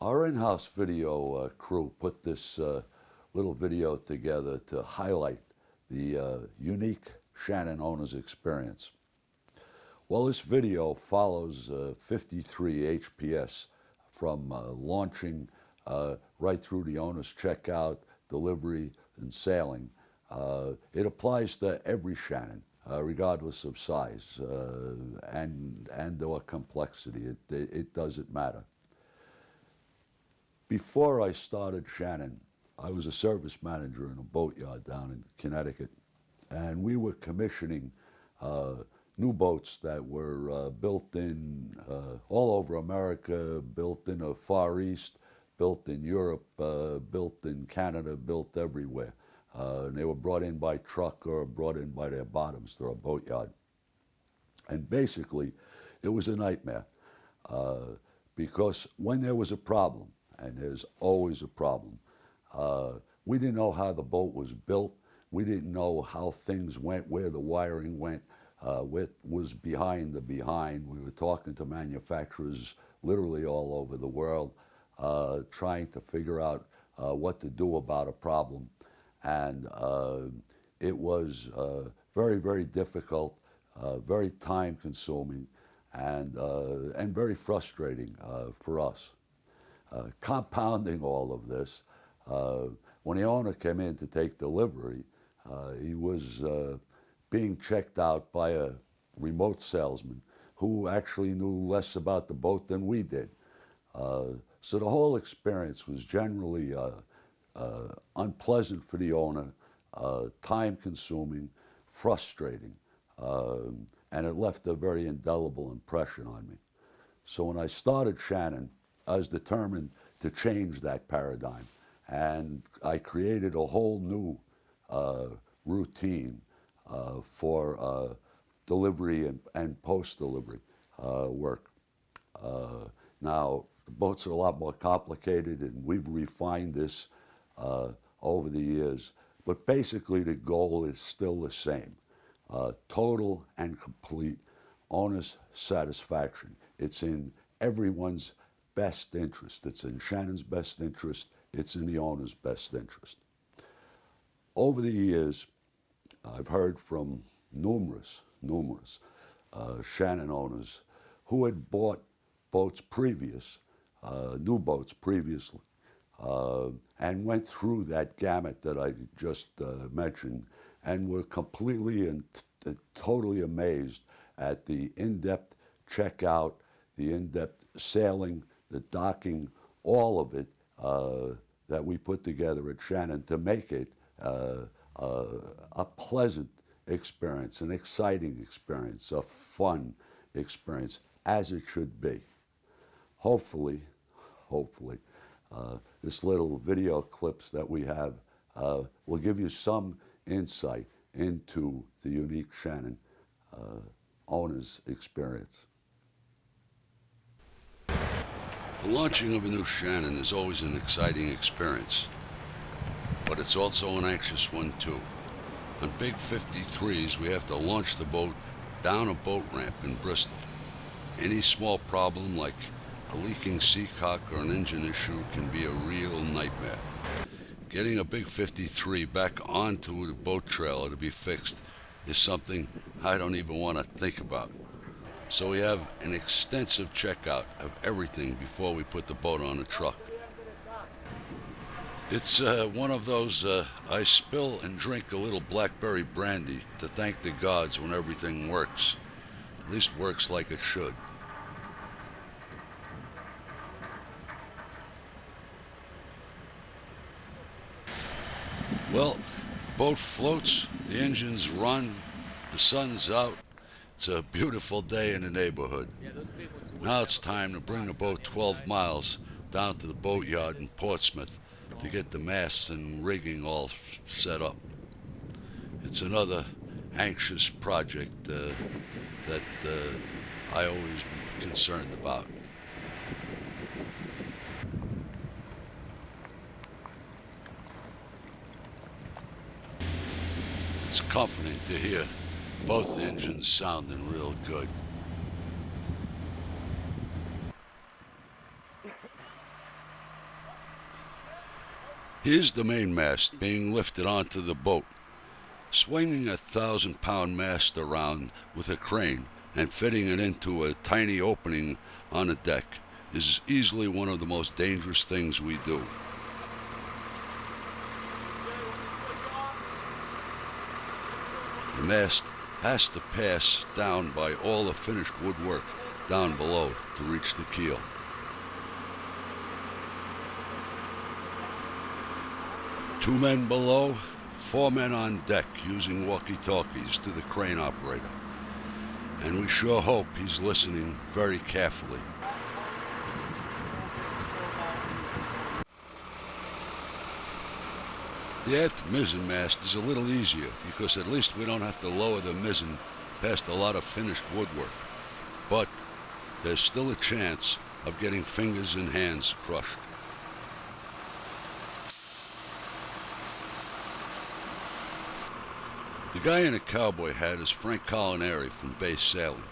Our in-house video crew put this little video together to highlight the unique Shannon owner's experience. Well, this video follows 53 HPS from launching right through the owner's checkout, delivery, and sailing. It applies to every Shannon, regardless of size and or complexity. It doesn't matter. Before I started Shannon, I was a service manager in a boatyard down in Connecticut, and we were commissioning new boats that were built in all over America, built in the Far East, built in Europe, built in Canada, built everywhere. And they were brought in by truck or brought in by their bottoms to our boatyard. And basically, it was a nightmare because when there was a problem, and there's always a problem, we didn't know how the boat was built. We didn't know how things went, where the wiring went, what was behind the behind. We were talking to manufacturers literally all over the world, trying to figure out what to do about a problem. And it was very, very difficult, very time consuming, and very frustrating for us. Compounding all of this, when the owner came in to take delivery, he was being checked out by a remote salesman who actually knew less about the boat than we did. So the whole experience was generally unpleasant for the owner, time-consuming, frustrating, and it left a very indelible impression on me. So when I started Shannon, I was determined to change that paradigm, and I created a whole new routine for delivery and post-delivery work. Now, the boats are a lot more complicated, and we've refined this over the years, but basically the goal is still the same: total and complete owner's satisfaction. It's in everyone's best interest. It's in Shannon's best interest. It's in the owner's best interest. Over the years, I've heard from numerous Shannon owners who had bought boats new boats previously, and went through that gamut that I just mentioned, and were completely and totally amazed at the in-depth checkout, the in-depth sailing, the docking, all of it that we put together at Shannon to make it a pleasant experience, an exciting experience, a fun experience, as it should be. Hopefully, this little video clips that we have will give you some insight into the unique Shannon owner's experience. The launching of a new Shannon is always an exciting experience, but it's also an anxious one too. On big 53s, we have to launch the boat down a boat ramp in Bristol. Any small problem like a leaking seacock or an engine issue can be a real nightmare. Getting a big 53 back onto the boat trailer to be fixed is something I don't even want to think about. So we have an extensive checkout of everything before we put the boat on the truck. It's one of those I spill and drink a little blackberry brandy to thank the gods when everything works. At least works like it should. Well, boat floats, the engines run, the sun's out. It's a beautiful day in the neighborhood. Now it's time to bring the boat 12 miles down to the boatyard in Portsmouth to get the masts and rigging all set up. It's another anxious project that I always am concerned about. It's comforting to hear both engines sounding real good. Here's the mainmast being lifted onto the boat. Swinging a 1,000-pound mast around with a crane and fitting it into a tiny opening on a deck is easily one of the most dangerous things we do. The mast has to pass down by all the finished woodwork down below to reach the keel. Two men below, 4 men on deck using walkie-talkies to the crane operator. And we sure hope he's listening very carefully. The aft mizzen mast is a little easier because at least we don't have to lower the mizzen past a lot of finished woodwork. But there's still a chance of getting fingers and hands crushed. The guy in a cowboy hat is Frank Collinari from Base Sailing.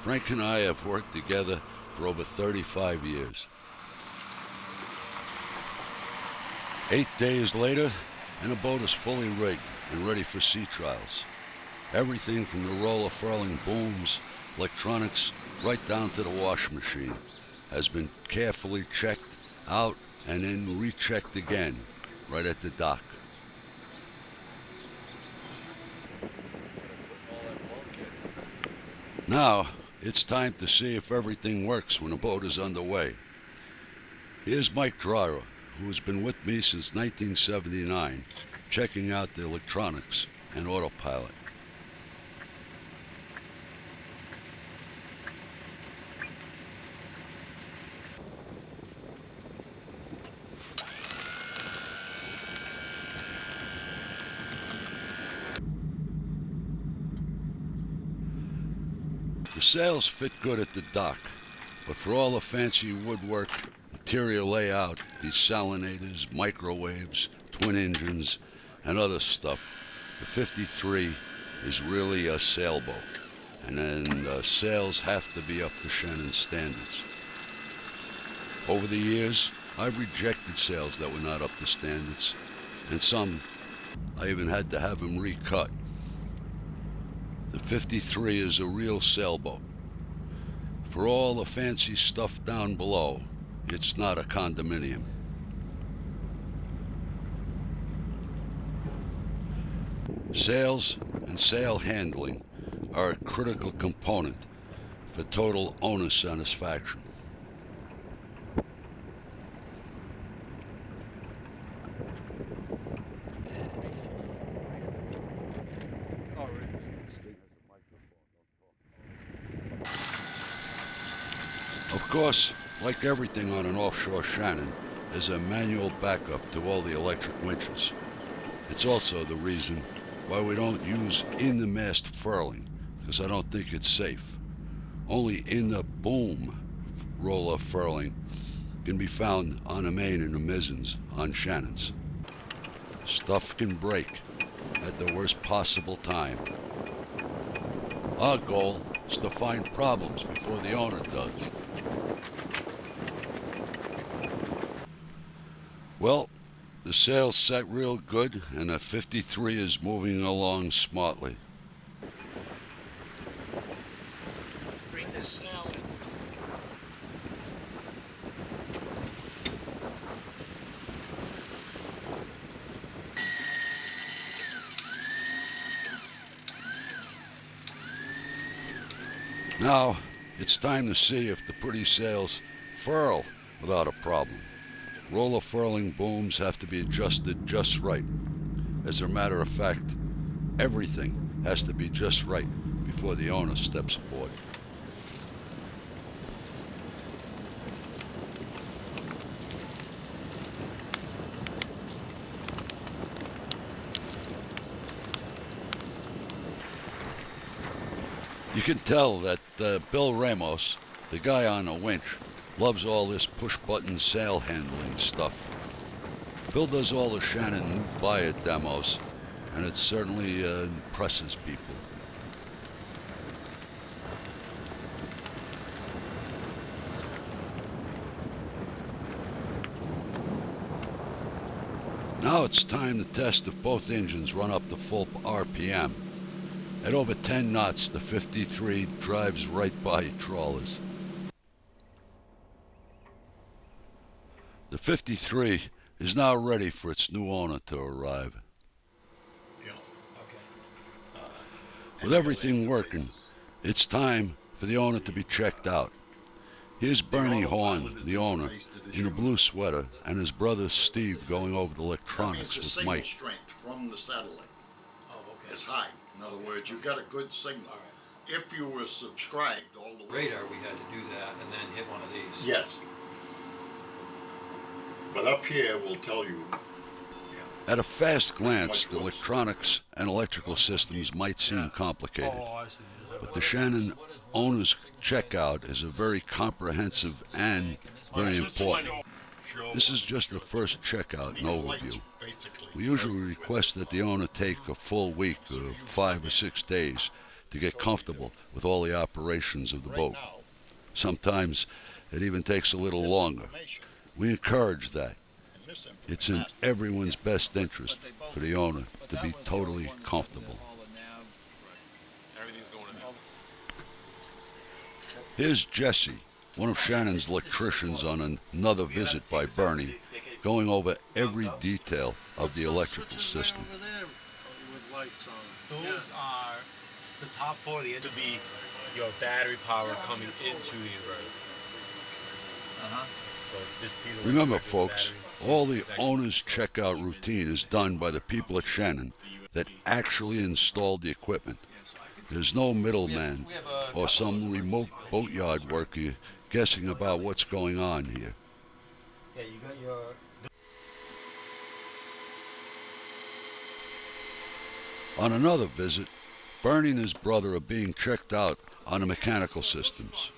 Frank and I have worked together for over 35 years. 8 days later, and the boat is fully rigged and ready for sea trials. Everything from the roller furling booms, electronics, right down to the wash machine has been carefully checked out and then rechecked again right at the dock. Now, it's time to see if everything works when the boat is underway. Here's Mike Dreyer, who has been with me since 1979, checking out the electronics and autopilot. The sails fit good at the dock, but for all the fancy woodwork, interior layout, desalinators, microwaves, twin engines, and other stuff, the 53 is really a sailboat, and then the sails have to be up to Shannon standards. Over the years, I've rejected sails that were not up to standards, and some I even had to have them recut. The 53 is a real sailboat. For all the fancy stuff down below, it's not a condominium. Sails and sail handling are a critical component for total owner satisfaction. Of course, like everything on an offshore Shannon, there's a manual backup to all the electric winches. It's also the reason why we don't use in-the-mast furling, because I don't think it's safe. Only in-the-boom roller furling can be found on the main and the mizzens on Shannons. Stuff can break at the worst possible time. Our goal is to find problems before the owner does. Well, the sail's set real good, and the 53 is moving along smartly. Bring the sail in. Now, it's time to see if the pretty sails furl without a problem. Roller furling booms have to be adjusted just right. As a matter of fact, everything has to be just right before the owner steps aboard. You can tell that Bill Ramos, the guy on the winch, loves all this push-button sail handling stuff. Bill does all the Shannon new buyer demos, and it certainly impresses people. Now it's time to test if both engines run up to full RPM. At over 10 knots, the 53 drives right by trawlers. The 53 is now ready for its new owner to arrive. Yeah. With everything working, it's time for the owner to be checked out. Here's Bernie Horn, the owner, in a blue sweater, and his brother Steve going over the electronics with signal Mike. strength from the satellite Oh, is high. In other words, you got a good signal. All right. If you were subscribed all the way. Radar, we had to do that and then hit one of these. Yes. But up here will tell you. At a fast glance, the electronics and electrical systems might seem complicated, Oh, I see. but the Shannon owner's checkout is a very comprehensive and very important. This is just the first checkout and overview. We usually request that the owner take a full week or 5 or 6 days to get comfortable with all the operations of the boat. Sometimes it even takes a little longer. We encourage that. It's in everyone's best interest for the owner to be totally comfortable. Everything's going in there. Here's Jesse, one of Shannon's electricians, on another visit by Bernie, going over every detail of the electrical system. Over there with lights on. Those are the top four of the engine to be your battery power coming into the inverter. So these are Remember, like folks, batteries. all the owner's checkout routine is done by the people at Shannon that actually installed the equipment. There's no middleman or some remote boatyard worker guessing about what's going on here. Yeah, you got your. On another visit, Bernie and his brother are being checked out on the mechanical systems.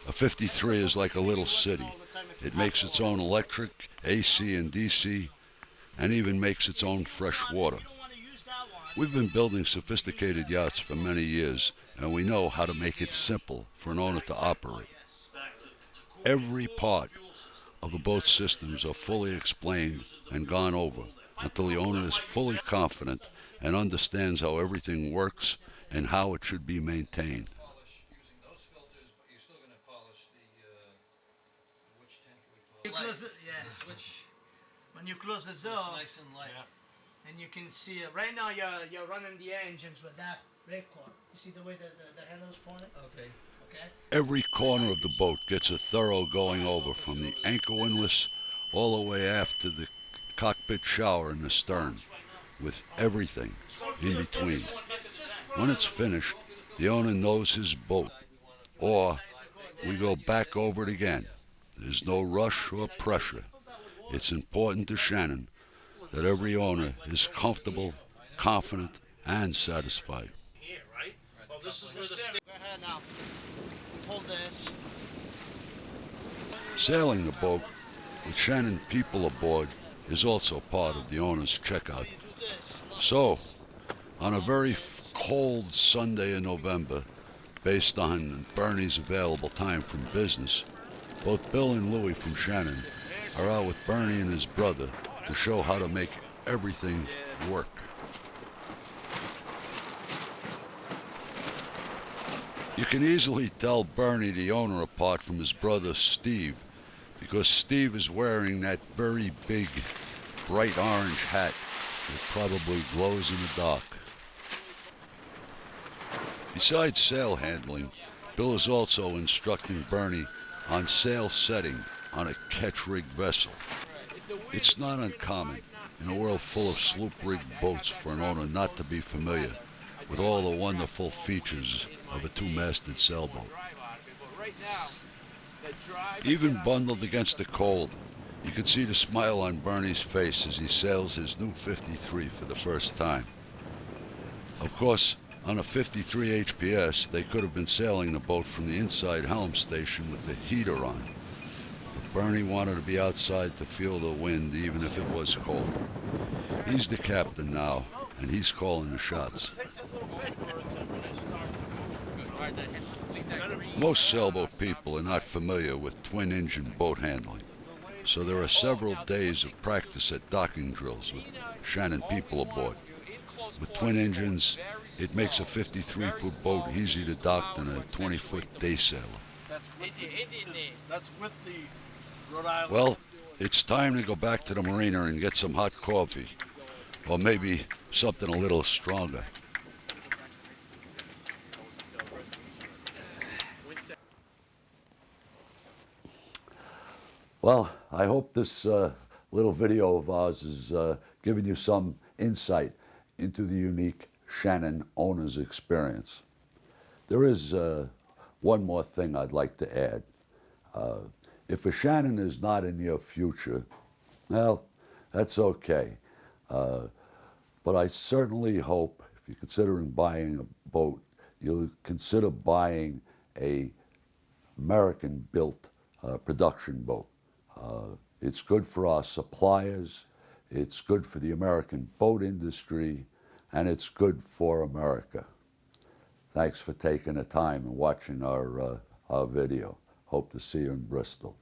A 53 is like a little city. It makes its own electric, AC and DC, and even makes its own fresh water. We've been building sophisticated yachts for many years, and we know how to make it simple for an owner to operate. Every part of the boat systems are fully explained and gone over until the owner is fully confident and understands how everything works and how it should be maintained. You close the, yeah. Switch. When you close the door, Nice and light. and you can see it. Right now, you're running the engines with that red cord. You see the way the handle is pointed? Okay. Okay. Every corner of the boat gets a thorough going over, from the anchor windlass all the way aft to the cockpit shower in the stern, with everything in between. When it's finished, the owner knows his boat, or we go back over it again. There's no rush or pressure. It's important to Shannon that every owner is comfortable, confident, and satisfied. Here, right? Well, this is where the stick. Go ahead now. Hold this. Sailing the boat with Shannon people aboard is also part of the owner's checkout. So, on a very cold Sunday in November, based on Bernie's available time from business, both Bill and Louie from Shannon are out with Bernie and his brother to show how to make everything work. You can easily tell Bernie, the owner, apart from his brother Steve, because Steve is wearing that very big, bright orange hat that probably glows in the dark. Besides sail handling, Bill is also instructing Bernie on sail setting on a catch-rigged vessel. It's not uncommon in a world full of sloop-rigged boats for an owner not to be familiar with all the wonderful features of a two-masted sailboat. Even bundled against the cold, you can see the smile on Bernie's face as he sails his new 53 for the first time. Of course, on a 53 HPS, they could have been sailing the boat from the inside helm station with the heater on. But Bernie wanted to be outside to feel the wind, even if it was cold. He's the captain now, and he's calling the shots. Most sailboat people are not familiar with twin-engine boat handling. so there are several days of practice at docking drills with Shannon people aboard. With twin engines, it makes a 53-foot boat easy to dock than a 20-foot day sailor. That's with the Rhode Island. Well, it's time to go back to the marina and get some hot coffee, or maybe something a little stronger. Well, I hope this little video of ours has given you some insight into the unique Shannon owner's experience. There is one more thing I'd like to add. If a Shannon is not in your future, well, that's okay. But I certainly hope, if you're considering buying a boat, you'll consider buying a American-built production boat. It's good for our suppliers, it's good for the American boat industry, and it's good for America. Thanks for taking the time and watching our video. Hope to see you in Bristol.